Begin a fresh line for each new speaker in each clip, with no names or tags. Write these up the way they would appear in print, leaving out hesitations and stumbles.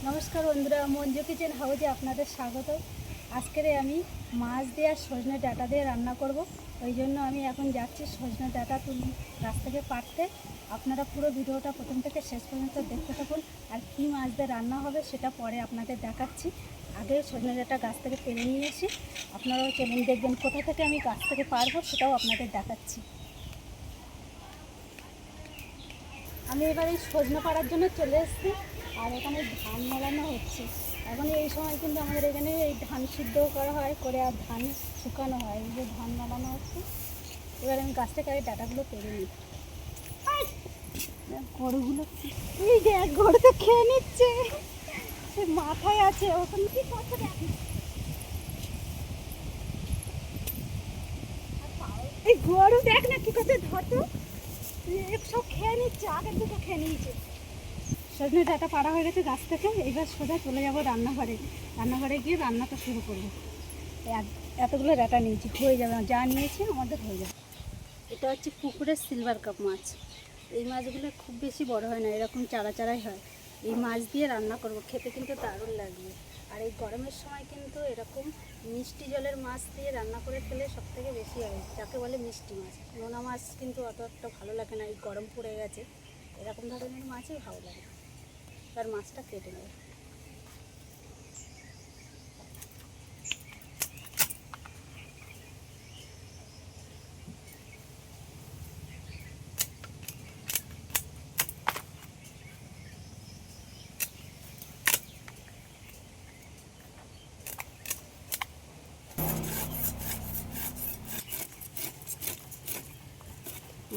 নমস্কার বন্ধুরা, মঞ্জু কিচেন হাউজে আপনাদের স্বাগত। আজকের আমি মাছ দিয়ে আর সজনে ডাঁটা দিয়ে রান্না করব। ওই জন্য আমি এখন যাচ্ছি সজনে ডাঁটা গাছ থেকে পাড়তে। আপনারা পুরো ভিডিওটা প্রথম থেকে শেষ পর্যন্ত দেখতে থাকুন। আর কী মাছ দিয়ে রান্না হবে সেটা পরে আপনাদের দেখাচ্ছি। আগে সজনে ডাঁটা গাছ থেকে পেরে নিয়ে এসে আপনারাও চলুন দেখবেন কোথা থেকে আমি গাছ থেকে পারবো, সেটাও আপনাদের দেখাচ্ছি। আমি এবার এই সজনে পাড়ার জন্য চলে এসেছি। আর এখানে ধান মেলানো হচ্ছে। এখন এই সময় কিন্তু আমাদের এখানে এই ধান সিদ্ধ করা হয়, করে আর ধান শুকানো হয়। এই যে ধান মেলানো হচ্ছে। এবার আমি গাছ থেকে এই ডাঁটাগুলো পেরে নিই। গরুগুলো এই যে এক গরু তো খেয়ে নিচ্ছে, সে মাথায় আছে ওখানে কি করছে দেখি। এই গরু দেখ না কি করছে, ধরতো সব খেয়ে নিচ্ছে, আগের দুটো খেয়ে নিয়েছে। সজনে ডাঁটা পাড়া হয়ে গেছে গাছ থেকে। এইবার সোজা চলে যাবো রান্নাঘরে। রান্নাঘরে গিয়ে রান্নাটা শুরু করবো। এতগুলো ডাঁটা নিয়েছি, হয়ে যাবে, যা নিয়েছি আমাদের হয়ে যাবে। এটা হচ্ছে পুকুরের সিলভার কাপ মাছ। এই মাছগুলো খুব বেশি বড় হয় না, এরকম চারা চারাই হয়। এই মাছ দিয়ে রান্না করব, খেতে কিন্তু দারুণ লাগবে। আর এই গরমের সময় কিন্তু এরকম মিষ্টি জলের মাছ দিয়ে রান্না করে খেলে সবথেকে বেশি হয়, যাকে বলে মিষ্টি মাছ। নোনা মাছ কিন্তু অত একটা ভালো লাগে না, এই গরম পড়ে গেছে, এরকম ধরনের মাছই ভালো লাগে। আর মাছটা কেটে নেব।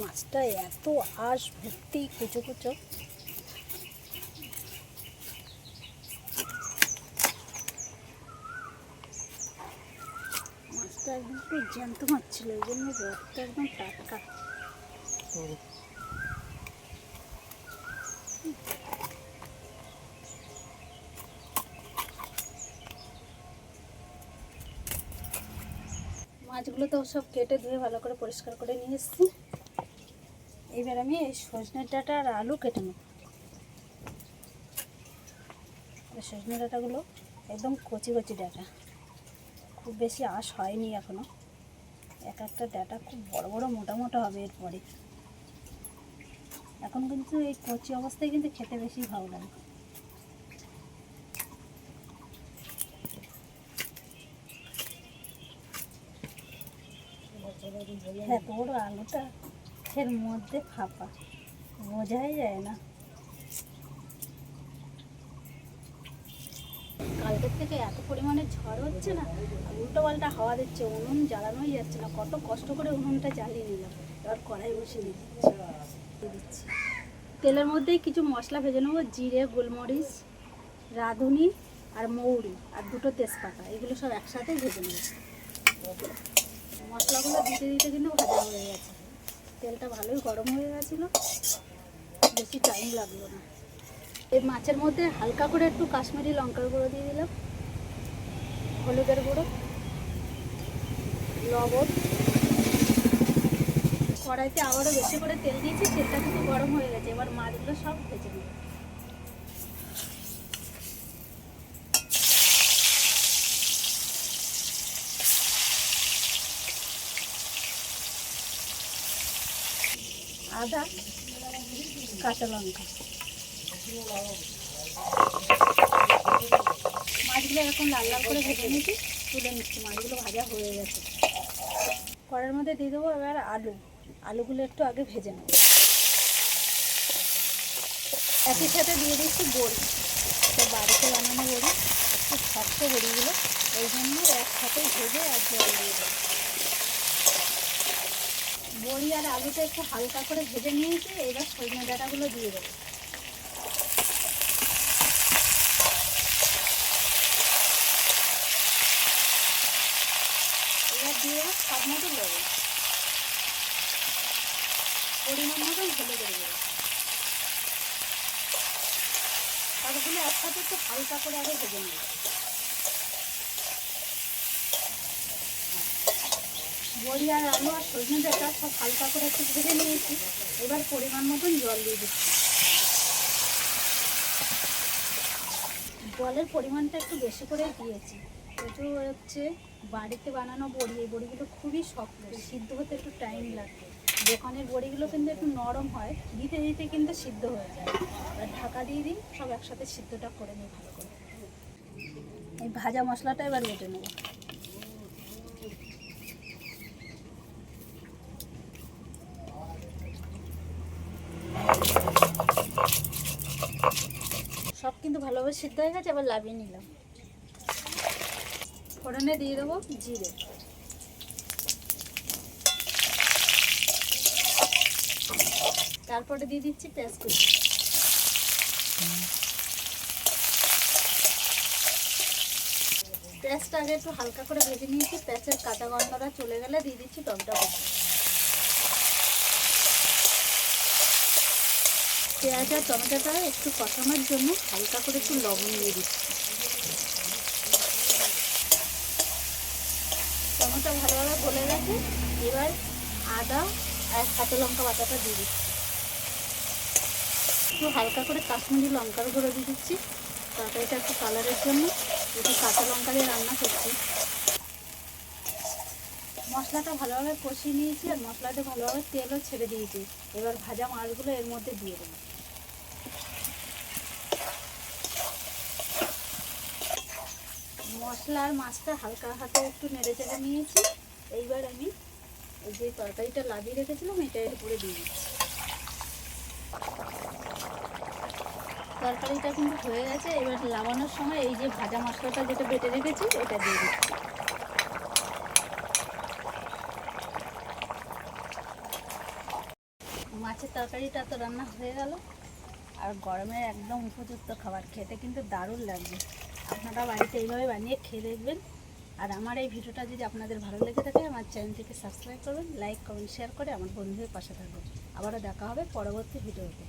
মাছটা এত আঁশ ভর্তি, কুচো কুচো। মাছটা একদম একটু জ্যান্ত মাছ ছিল, এই জন্য রক্তটা একদম টাটকা। মাছগুলো তো সব কেটে ধুয়ে ভালো করে পরিষ্কার করে নিয়ে এসেছি। এবার আমি এই সজনে ডাঁটা আর আলু কেটে নেব। সজনে ডাঁটাগুলো একদম কচি কচি ডাঁটা, খুব বেশি আঁশ হয়নি এখনো। এক একটা ডাঁটা খুব বড় বড় মোটা মোটা হবে এরপরে। এখন কিন্তু এই কচি অবস্থায় কিন্তু খেতে বেশি ভালো লাগে। এত বড় আলুটা এর মধ্যে ফাঁপা, বোঝাই যায় না। কালকের থেকে এত পরিমাণে ঝড় হচ্ছে না, উল্টো পাল্টা হাওয়া দিচ্ছে, উনুন জ্বালানোই যাচ্ছে না। কত কষ্ট করে উনুনটা জ্বালিয়ে নিলাম, এবার কড়াই বসিয়ে দিচ্ছি। তেলের মধ্যেই কিছু মশলা ভেজে নেবো। জিরে, গোলমরিচ, রাঁধুনি আর মৌরি আর দুটো তেজপাতা, এগুলো সব একসাথে ভেজে নেব। মশলাগুলো দিতে দিতে কিন্তু ভাজা হয়ে গেছে। তেলটা ভালোই গরম হয়ে গেছিলো, বেশি টাইম লাগলো না। এই মাছের মধ্যে হালকা করে একটু কাশ্মীরি লঙ্কার গুঁড়ো দিয়ে দিলাম, হলুদের গুঁড়ো, লবণ। কড়াইতে আবারও বেশি করে তেল দিয়েছি, তেলটা কিন্তু গরম হয়ে গেছে। এবার মাছগুলো সব ভেজে নেব। আদা, কাঁচা লঙ্কা, মাছগুলো এরকম লাল লাল করে ভেজে নিয়েছি, তুলে নিচ্ছি। মাছগুলো ভাজা হয়ে গেছে। কড়াইয়ের মধ্যে দিয়ে দেবো এবার আলুগুলো একটু আগে ভেজে নেব। একই সাথে দিয়ে দিচ্ছি বড়ি, তো বাড়িতে বানানো বড়ি, একটু শক্ত বড়িগুলো, ওই জন্য একসাথেই ভেজে আর জল দিয়ে দেবো। বড়ি আর আলুটা একটু হালকা করে ভেজে নিয়েছি, এবার সজনে ডাঁটাগুলো দিয়ে দেবো। এবার দিয়ে দেবো স্বাদ মতো লবণ, পরিমাণ মতন হলুদ দেবো। তারগুলো একসাথে একটু হালকা করে আগে ভেজে নেব। বড়ি আর আলু আর সজনে ডাঁটা সব হালকা করে একটু ভেজে নিয়েছি। এবার পরিমাণ মতন জল দিয়ে দিচ্ছি। জলের পরিমাণটা একটু বেশি করে দিয়েছি। প্রচুর হচ্ছে বাড়িতে বানানো বড়ি, এই বড়িগুলো খুবই শক্ত, সিদ্ধ হতে একটু টাইম লাগবে। দোকানের বড়িগুলো কিন্তু একটু নরম হয়, দিতে দিতে কিন্তু সিদ্ধ হয়ে যায়। আর ঢাকা দিয়ে দিই, সব একসাথে সিদ্ধটা করে নিই ভালো করে। এই ভাজা মশলাটা এবার বেটে নেব। সব কিন্তু ভালোভাবে সিদ্ধ হয়ে গেছে, আবার লাভিয়ে নিলাম। ফোড়নে দিয়ে দেবো জিরে, তারপরে দিয়ে দিচ্ছি পেঁয়াজ কুচি। পেঁয়াজটা আগে একটু হালকা করে ভেজে নিয়েছি, পেঁয়াজের কাঁচা গন্ধটা চলে গেলে দিয়ে দিচ্ছি টমেটো কুচি। পেঁয়াজ আর টমেটোটা একটু কষানোর জন্য হালকা করে একটু লবণ দিয়ে দিচ্ছি। টমেটো ভালোভাবে গলে গেছে, এবার আদা আর কাঁচা লঙ্কা বাটাটা দিয়ে দিচ্ছি। একটু হালকা করে কাশ্মীরি লঙ্কার গুঁড়ো দিয়ে দিচ্ছি, তরকারিটা একটু কালারের জন্য। একটু কাঁচা লঙ্কা দিয়ে রান্না করছি। মশলাটা ভালোভাবে কষিয়ে নিয়েছি, আর মশলাটা ভালোভাবে তেলও ছেড়ে দিয়েছি। এবার ভাজা মাছগুলো এর মধ্যে দিয়ে দেবো। মশলা আর মাছটা হালকা হাতে একটু নেড়ে চেড়ে নিয়েছি। এইবার আমি এই যে তরকারিটা লাগিয়ে রেখেছিলাম এটা এর উপরে দিয়ে দিচ্ছি। তরকারিটা কিন্তু হয়ে গেছে, এবার লাগানোর সময় এই যে ভাজা মশলাটা যেটা বেটে রেখেছি এটা দিয়ে দিচ্ছি। মাছের তরকারিটা তো রান্না হয়ে গেল, আর গরমের একদম উপযুক্ত খাবার, খেতে কিন্তু দারুণ লাগবে। আপনারা বাড়িতে এইভাবে বানিয়ে খেয়ে দেখবেন। আর আমার এই ভিডিওটা যদি আপনাদের ভালো লেগে থাকে, আমার চ্যানেলটিকে সাবস্ক্রাইব করবেন, লাইক কমেন্ট শেয়ার করে আমার বন্ধুদের পাশে থাকবেন। আবারও দেখা হবে পরবর্তী ভিডিওতে।